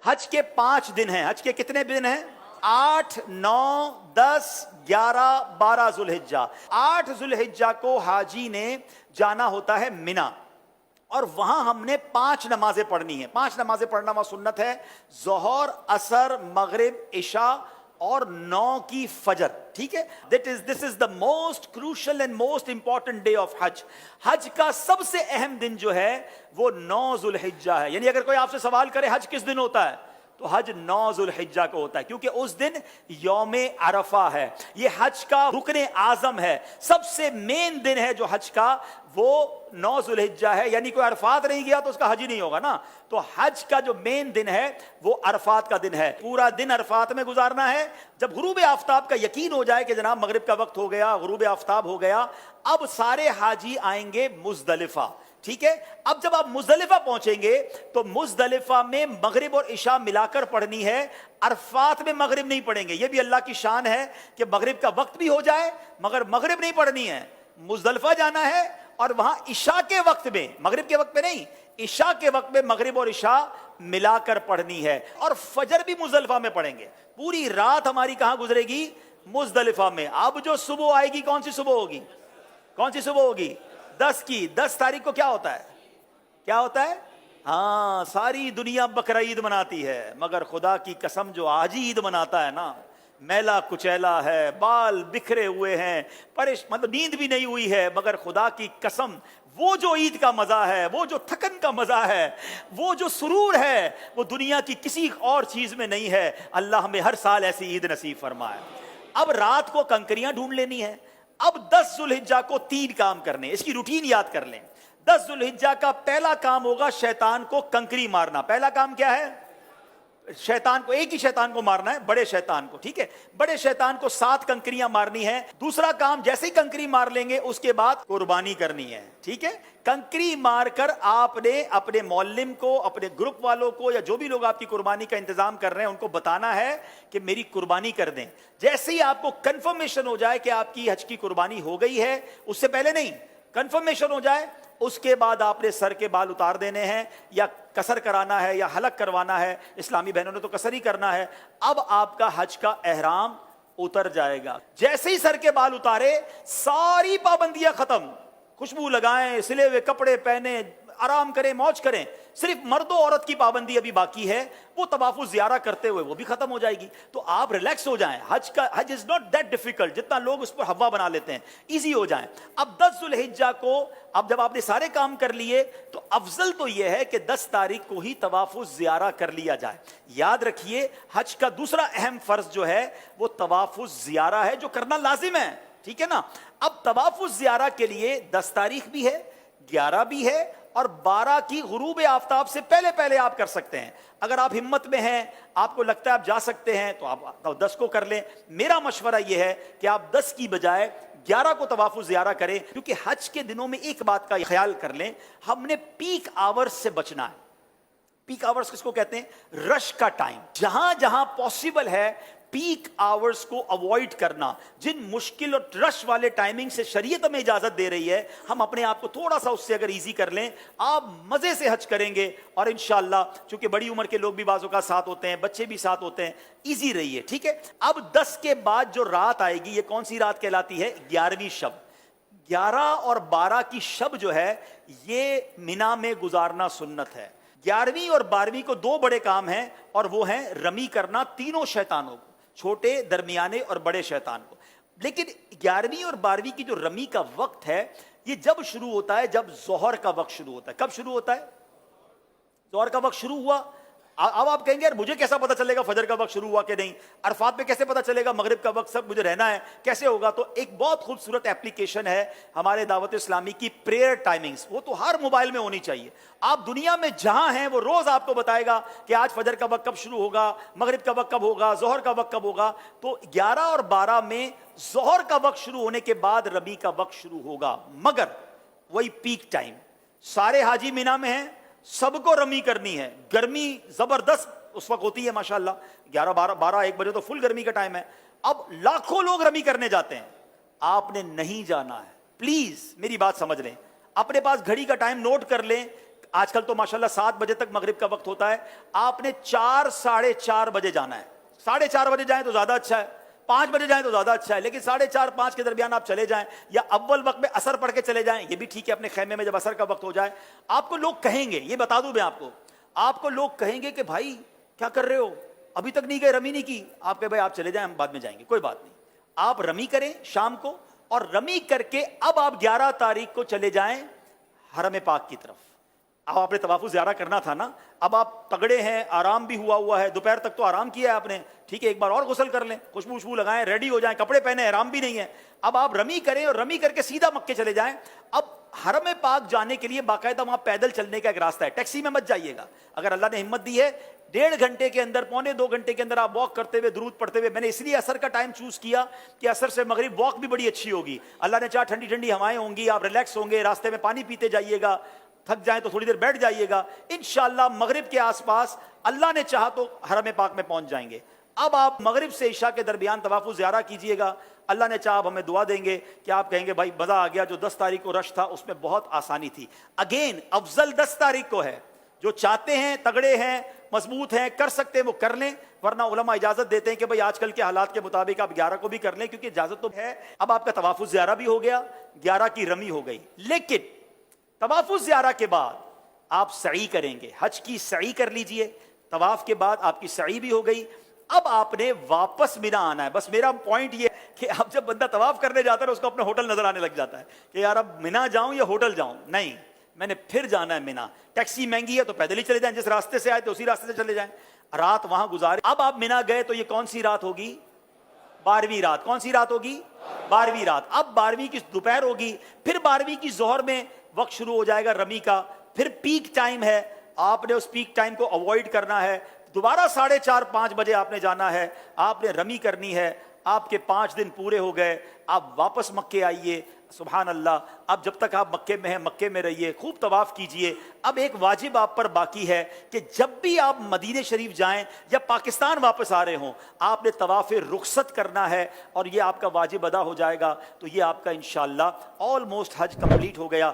حج کے 5 دن ہیں. حج کے کتنے دن ہیں؟ 8 9 10 11 12 ذوالحجہ. 8 ذوالحجہ کو حاجی نے جانا ہوتا ہے مینا، اور وہاں ہم نے 5 نمازیں پڑھنی ہیں. 5 نمازیں پڑھنا وہاں سنت ہے، ظہر، عصر، مغرب، عشاء اور 9 کی فجر. ٹھیک ہے، this is the most crucial and most important day of Hajj. حج کا سب سے اہم دن جو ہے وہ 9 ذوالحجہ ہے. یعنی اگر کوئی آپ سے سوال کرے حج کس دن ہوتا ہے، تو حج 9 ذوالحجہ کو ہوتا ہے، کیونکہ اس دن یوم عرفہ ہے. یہ حج کا رکن اعظم ہے، سب سے مین دن ہے جو حج کا، وہ 9 ذوالحجہ ہے. یعنی کوئی عرفات نہیں گیا تو اس کا حج ہی نہیں ہوگا نا. تو حج کا جو مین دن ہے وہ عرفات کا دن ہے. پورا دن عرفات میں گزارنا ہے. جب غروب آفتاب کا یقین ہو جائے کہ جناب مغرب کا وقت ہو گیا، غروب آفتاب ہو گیا، اب سارے حاجی آئیں گے مزدلفہ. ٹھیک ہے، اب جب آپ مزدلفہ پہنچیں گے تو مزدلفہ میں مغرب اور عشاء ملا کر پڑھنی ہے. عرفات میں مغرب نہیں پڑھیں گے. یہ بھی اللہ کی شان ہے کہ مغرب کا وقت بھی ہو جائے مگر مغرب نہیں پڑھنی ہے. مزدلفہ جانا ہے اور وہاں عشاء کے وقت میں، مغرب کے وقت میں نہیں، عشاء کے وقت میں مغرب اور عشاء ملا کر پڑھنی ہے. اور فجر بھی مزدلفہ میں پڑھیں گے. پوری رات ہماری کہاں گزرے گی؟ مزدلفہ میں. اب جو صبح آئے گی کون سی صبح ہوگی؟ کون سی صبح ہوگی؟ 10 کی. 10 تاریخ کو کیا ہوتا ہے؟ کیا ہوتا ہے؟ ہاں، ساری دنیا بقرعید مناتی ہے مگر خدا کی قسم جو آج ہی عید مناتا ہے نا، میلا کچیلا ہے، بال بکھرے ہوئے ہیں، مطلب نیند بھی نہیں ہوئی ہے، مگر خدا کی قسم وہ جو عید کا مزہ ہے، وہ جو تھکن کا مزہ ہے، وہ جو سرور ہے، وہ دنیا کی کسی اور چیز میں نہیں ہے. اللہ ہمیں ہر سال ایسی عید نصیب فرمائے. اب رات کو کنکریاں ڈھونڈ لینی ہے. اب 10 ذوالحجہ کو 3 کام کرنے، اس کی روٹین یاد کر لیں. 10 ذوالحجہ کا پہلا کام ہوگا شیطان کو کنکری مارنا. پہلا کام کیا ہے؟ شیطان کو، ایک ہی شیطان کو مارنا ہے، بڑے شیطان کو. ٹھیک ہے، بڑے شیطان کو 7 کنکریاں مارنی ہے. دوسرا کام، جیسے ہی کنکری مار لیں گے اس کے بعد قربانی کرنی ہے. ٹھیک ہے، کنکری مار کر آپ نے اپنے معلم کو، اپنے گروپ والوں کو، یا جو بھی لوگ آپ کی قربانی کا انتظام کر رہے ہیں ان کو بتانا ہے کہ میری قربانی کر دیں. جیسے ہی آپ کو کنفرمیشن ہو جائے کہ آپ کی حج کی قربانی ہو گئی ہے، اس سے پہلے نہیں، کنفرمیشن ہو جائے، اس کے بعد آپ نے سر کے بال اتار دینے ہیں، یا قصر کرانا ہے یا حلق کروانا ہے. اسلامی بہنوں نے تو قصر ہی کرنا ہے. اب آپ کا حج کا احرام اتر جائے گا. جیسے ہی سر کے بال اتارے ساری پابندیاں ختم. خوشبو لگائیں، سلے ہوئے کپڑے پہنے، آرام کریں، موج کریں. صرف مرد و عورت کی پابندی ابھی باقی ہے، وہ طواف الزیارہ کرتے ہوئے وہ بھی ختم ہو جائے گی. تو آپ ریلیکس ہو جائیں. حج از ناٹ دیٹ ڈیفیکلٹ جتنا لوگ اس پر ہوا بنا لیتے ہیں. ایزی ہو جائیں. اب 10 ذوالحجہ کو، اب جب آپ نے سارے کام کر لیے تو افضل تو یہ ہے کہ 10 تاریخ کو ہی طواف الزیارہ کر لیا جائے. یاد رکھیے حج کا دوسرا اہم فرض جو ہے وہ طواف الزیارہ ہے، جو کرنا لازم ہے. ٹھیک ہے نا. اب طواف الزیارہ کے لیے 10 تاریخ بھی ہے، 11 بھی ہے، اور 12 کی غروب آفتاب سے پہلے پہلے آپ کر سکتے ہیں. اگر آپ ہمت میں ہیں، آپ کو لگتا ہے آپ جا سکتے ہیں، تو آپ 10 کو کر لیں. میرا مشورہ یہ ہے کہ آپ 10 کی بجائے 11 کو طواف الزیارہ کریں، کیونکہ حج کے دنوں میں ایک بات کا خیال کر لیں، ہم نے پیک آورز سے بچنا ہے. پیک آورز کس کو کہتے ہیں؟ رش کا ٹائم. جہاں جہاں پاسبل ہے پیک آورز کو اوائڈ کرنا. جن مشکل اور رش والے ٹائمنگ سے شریعت ہمیں اجازت دے رہی ہے، ہم اپنے آپ کو تھوڑا سا اس سے اگر ایزی کر لیں، آپ مزے سے حج کریں گے. اور انشاءاللہ چونکہ بڑی عمر کے لوگ بھی بعض اوقات ساتھ ہوتے ہیں، بچے بھی ساتھ ہوتے ہیں، ایزی رہیے. ٹھیک ہے. اب 10 کے بعد جو رات آئے گی، یہ کون سی رات کہلاتی ہے؟ 11ویں شب. 11 اور 12 کی شب جو ہے یہ مینا میں گزارنا سنت ہے. 11ویں اور 12ویں کو 2 بڑے کام ہیں، اور وہ ہیں رمی کرنا تینوں شیطانوں کو، چھوٹے، درمیانے اور بڑے شیطان کو. لیکن 11ویں اور 12ویں کی جو رمی کا وقت ہے یہ جب شروع ہوتا ہے؟ جب ظہر کا وقت شروع ہوتا ہے. کب شروع ہوتا ہے؟ ظہر کا وقت شروع ہوا. اب آپ کہیں گے یار مجھے کیسا پتا چلے گا فجر کا وقت شروع ہوا کہ نہیں؟ عرفات میں کیسے پتا چلے گا مغرب کا وقت سب مجھے رہنا ہے کیسے ہوگا؟ تو ایک بہت خوبصورت ایپلیکیشن ہے ہمارے دعوت اسلامی کی، پریئر ٹائمنگز. وہ تو ہر موبائل میں ہونی چاہیے. آپ دنیا میں جہاں ہیں وہ روز آپ کو بتائے گا کہ آج فجر کا وقت کب شروع ہوگا، مغرب کا وقت کب ہوگا، ظہر کا وقت کب ہوگا. تو 11 اور 12 میں ظہر کا وقت شروع ہونے کے بعد رمی کا وقت شروع ہوگا. مگر وہی پیک ٹائم، سارے حاجی مینا میں ہیں، سب کو رمی کرنی ہے. گرمی زبردست اس وقت ہوتی ہے ماشاءاللہ، 11 12 1 بجے تو فل گرمی کا ٹائم ہے. اب لاکھوں لوگ رمی کرنے جاتے ہیں. آپ نے نہیں جانا ہے. پلیز میری بات سمجھ لیں، اپنے پاس گھڑی کا ٹائم نوٹ کر لیں. آج کل تو ماشاءاللہ 7 بجے تک مغرب کا وقت ہوتا ہے، آپ نے 4 ساڑھے 4 بجے جانا ہے. 4:30 بجے جائیں تو زیادہ اچھا ہے، 5 بجے جائیں تو زیادہ اچھا ہے، لیکن 4:30 5 کے درمیان آپ چلے جائیں، یا اول وقت میں عصر پڑھ کے چلے جائیں، یہ بھی ٹھیک ہے. اپنے خیمے میں جب عصر کا وقت ہو جائے، آپ کو لوگ کہیں گے، یہ بتا دوں میں آپ کو لوگ کہیں گے کہ بھائی کیا کر رہے ہو، ابھی تک نہیں گئے، رمی نہیں کی. آپ کہ بھائی آپ چلے جائیں، ہم بعد میں جائیں گے، کوئی بات نہیں. آپ رمی کریں شام کو، اور رمی کر کے اب آپ 11 تاریخ کو چلے جائیں حرم پاک کی طرف. اب آپ نے طواف زیارہ کرنا تھا نا، اب آپ تگڑے ہیں، آرام بھی ہوا ہے، دوپہر تک تو آرام کیا ہے آپ نے، ٹھیک ہے، ایک بار اور غسل کر لیں، خوشبو لگائیں، ریڈی ہو جائیں، کپڑے پہنے، آرام بھی نہیں ہے. اب آپ رمی کریں اور رمی کر کے سیدھا مکے چلے جائیں. اب حرم پاک جانے کے لیے باقاعدہ وہاں پیدل چلنے کا ایک راستہ ہے، ٹیکسی میں مت جائیے گا. اگر اللہ نے ہمت دی ہے 1.5 گھنٹے کے اندر، 1.25 گھنٹے کے اندر آپ واک کرتے ہوئے، درود پڑھتے ہوئے. میں نے اس لیے عصر کا ٹائم چوز کیا کہ عصر سے مغرب واک بھی بڑی اچھی ہوگی، اللہ نے چاہا ٹھنڈی ٹھنڈی ہوائیں ہوں گی، آپ ریلیکس ہوں گے، راستے میں پانی پیتے جائیے گا، تھک جائیں تو تھوڑی دیر بیٹھ جائیے گا، انشاءاللہ مغرب کے آس پاس اللہ نے چاہا تو حرم پاک میں پہنچ جائیں گے. اب آپ مغرب سے عشاء کے درمیان طواف زیارہ کیجئے گا، اللہ نے چاہا اب ہمیں دعا دیں گے کہ آپ کہیں گے بھائی مزہ آ گیا، جو 10 تاریخ کو رش تھا اس میں بہت آسانی تھی. اگین افضل 10 تاریخ کو ہے، جو چاہتے ہیں، تگڑے ہیں، مضبوط ہیں، کر سکتے ہیں وہ کر لیں، ورنہ علماء اجازت دیتے ہیں کہ بھئی آج کل کے حالات کے مطابق آپ 11 کو بھی کر لیں، کیونکہ اجازت تو ہے. اب آپ کا طواف زیارہ بھی ہو گیا، 11 کی رمی ہو گئی. لیکن طواف زیارہ کے بعد آپ سعی کریں گے، حج کی سعی کر لیجئے، طواف کے بعد آپ کی سعی بھی ہو گئی. اب آپ نے واپس مینا آنا ہے. بس میرا پوائنٹ یہ ہے کہ اب جب بندہ طواف کرنے جاتا ہے اس کو اپنا ہوٹل نظر آنے لگ جاتا ہے کہ یار اب مینا جاؤں یا ہوٹل جاؤں. نہیں، میں نے پھر جانا ہے مینا. ٹیکسی مہنگی ہے تو پیدل ہی چلے جائیں، جس راستے سے آئے تو اسی راستے سے چلے جائیں، رات وہاں گزارے. اب آپ مینا گئے تو یہ کون سی رات ہوگی؟ 12ویں رات. کون سی رات ہوگی؟ 12ویں رات. اب 12ویں کی دوپہر ہوگی، پھر 12ویں کی ظہر میں وقت شروع ہو جائے گا رمی کا. پھر پیک ٹائم ہے، آپ نے اس پیک ٹائم کو اوائڈ کرنا ہے. دوبارہ 4:30 5 بجے آپ نے جانا ہے، آپ نے رمی کرنی ہے. آپ کے 5 دن پورے ہو گئے، آپ واپس مکے آئیے. سبحان اللہ. اب جب تک آپ مکے میں ہیں مکے میں رہیے، خوب طواف کیجئے. اب ایک واجب آپ پر باقی ہے کہ جب بھی آپ مدینہ شریف جائیں یا پاکستان واپس آ رہے ہوں، آپ نے طواف رخصت کرنا ہے، اور یہ آپ کا واجب ادا ہو جائے گا. تو یہ آپ کا انشاءاللہ آلموسٹ حج کمپلیٹ ہو گیا.